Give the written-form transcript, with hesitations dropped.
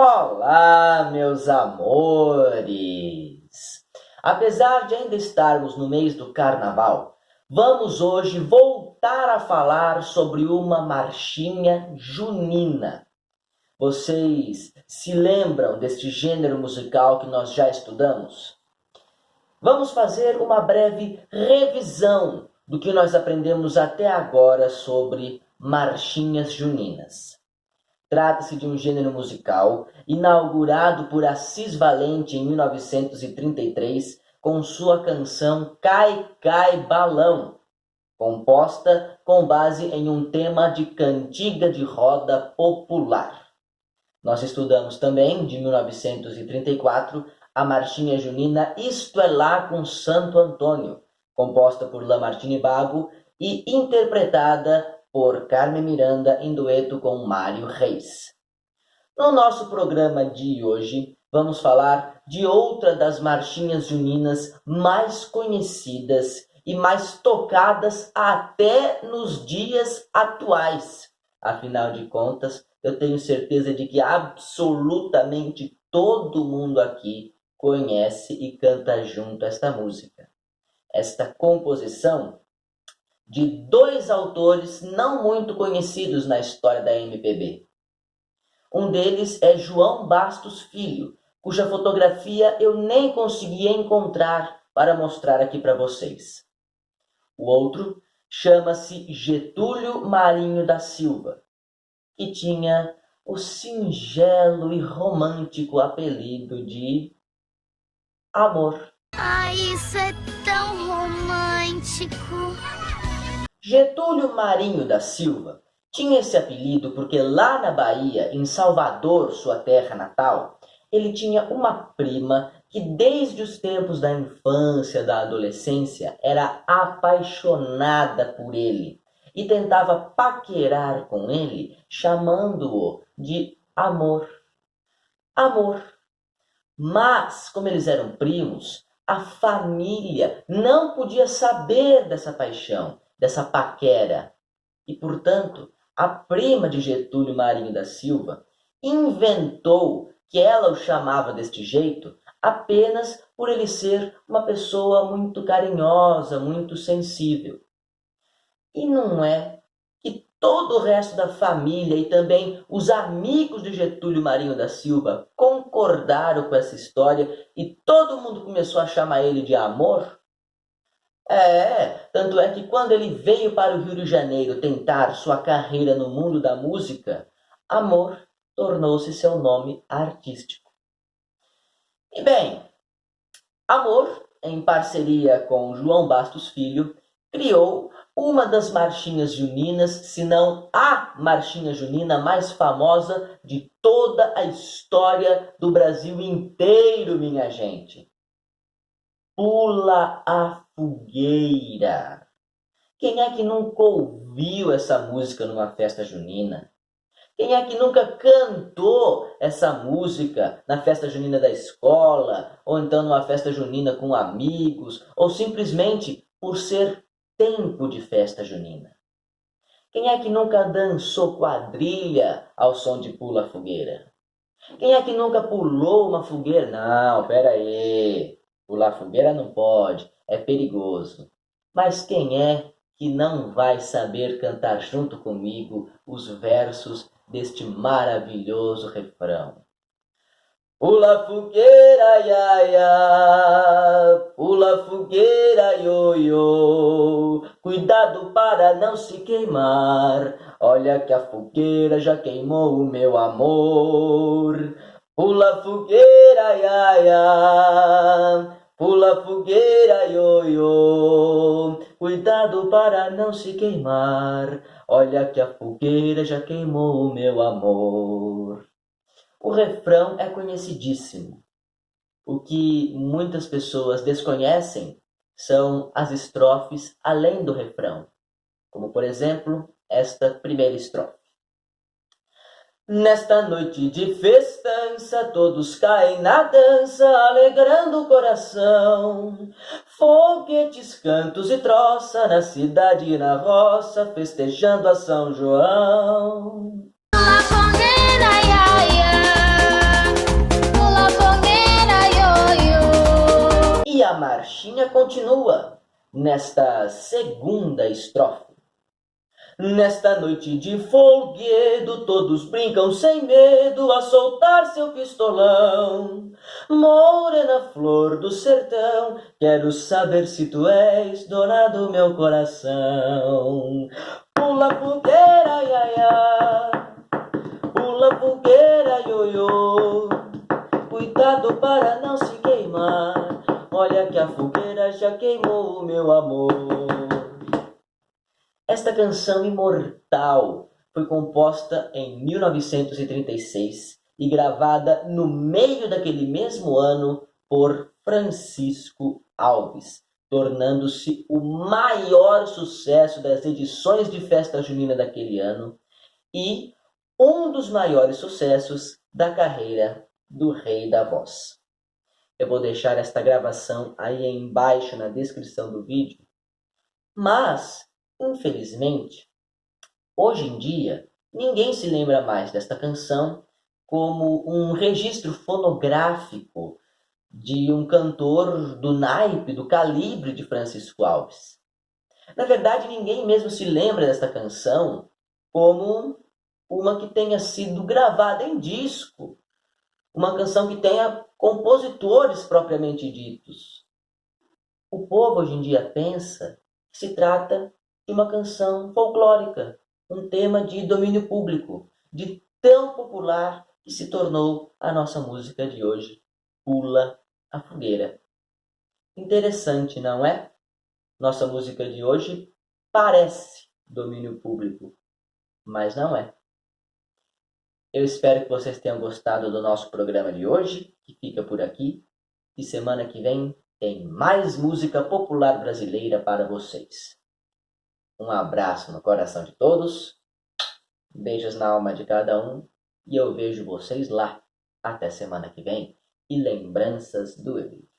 Olá, meus amores! Apesar de ainda estarmos no mês do carnaval, vamos hoje voltar a falar sobre uma marchinha junina. Vocês se lembram deste gênero musical que nós já estudamos? Vamos fazer uma breve revisão do que nós aprendemos até agora sobre marchinhas juninas. Trata-se de um gênero musical inaugurado por Assis Valente em 1933 com sua canção Cai, Cai, Balão, composta com base em um tema de cantiga de roda popular. Nós estudamos também, de 1934, a marchinha junina Isto é Lá com Santo Antônio, composta por Lamartine Bago e interpretada por Carmen Miranda em dueto com Mário Reis. No nosso programa de hoje, vamos falar de outra das marchinhas juninas mais conhecidas e mais tocadas até nos dias atuais. Afinal de contas, eu tenho certeza de que absolutamente todo mundo aqui conhece e canta junto esta música. Esta composição de dois autores não muito conhecidos na história da MPB. Um deles é João Bastos Filho, cuja fotografia eu nem consegui encontrar para mostrar aqui para vocês. O outro chama-se Getúlio Marinho da Silva, que tinha o singelo e romântico apelido de Amor. Ai, isso é tão romântico. Getúlio Marinho da Silva tinha esse apelido porque lá na Bahia, em Salvador, sua terra natal, ele tinha uma prima que desde os tempos da infância, da adolescência, era apaixonada por ele e tentava paquerar com ele, chamando-o de Amor. Amor. Mas, como eles eram primos, a família não podia saber dessa paixão, dessa paquera. E, portanto, a prima de Getúlio Marinho da Silva inventou que ela o chamava deste jeito apenas por ele ser uma pessoa muito carinhosa, muito sensível. E não é que todo o resto da família e também os amigos de Getúlio Marinho da Silva concordaram com essa história e todo mundo começou a chamar ele de Amor? Tanto é que quando ele veio para o Rio de Janeiro tentar sua carreira no mundo da música, Amor tornou-se seu nome artístico. E bem, Amor, em parceria com João Bastos Filho, criou uma das marchinhas juninas, se não a marchinha junina mais famosa de toda a história do Brasil inteiro, minha gente. Pula a Fogueira. Quem é que nunca ouviu essa música numa festa junina? Quem é que nunca cantou essa música na festa junina da escola, ou então numa festa junina com amigos, ou simplesmente por ser tempo de festa junina? Quem é que nunca dançou quadrilha ao som de Pula a Fogueira? Quem é que nunca pulou uma fogueira? Não, pera aí. Pular fogueira não pode, é perigoso. Mas quem é que não vai saber cantar junto comigo os versos deste maravilhoso refrão? Pula fogueira, ia, ia, pula fogueira, ioiô, cuidado para não se queimar, olha que a fogueira já queimou o meu amor. Pula fogueira, ia, ia, pula fogueira, ioiô, cuidado para não se queimar, olha que a fogueira já queimou o meu amor. O refrão é conhecidíssimo. O que muitas pessoas desconhecem são as estrofes além do refrão, como por exemplo esta primeira estrofe. Nesta noite de festança, todos caem na dança, alegrando o coração. Foguetes, cantos e troça, na cidade e na roça, festejando a São João. Pula fogueira, ia, ia. marchinha continua nesta segunda estrofe. Nesta noite de folguedo, todos brincam sem medo a soltar seu pistolão. Morena flor do sertão, quero saber se tu és dona do meu coração. Pula fogueira, iaiá, pula fogueira, ioiô. Cuidado para não se queimar, olha que a fogueira já queimou o meu amor. Esta canção imortal foi composta em 1936 e gravada no meio daquele mesmo ano por Francisco Alves, tornando-se o maior sucesso das edições de festa junina daquele ano e um dos maiores sucessos da carreira do Rei da Voz. Eu vou deixar esta gravação aí embaixo na descrição do vídeo, mas infelizmente, hoje em dia, ninguém se lembra mais desta canção como um registro fonográfico de um cantor do naipe, do calibre de Francisco Alves. Na verdade, ninguém mesmo se lembra desta canção como uma que tenha sido gravada em disco, uma canção que tenha compositores propriamente ditos. O povo hoje em dia pensa que se trata de uma canção folclórica, um tema de domínio público, de tão popular que se tornou a nossa música de hoje, Pula a Fogueira. Interessante, não é? Nossa música de hoje parece domínio público, mas não é. Eu espero que vocês tenham gostado do nosso programa de hoje, que fica por aqui, e semana que vem tem mais música popular brasileira para vocês. Um abraço no coração de todos, beijos na alma de cada um, e eu vejo vocês lá. Até semana que vem, e lembranças do Eli.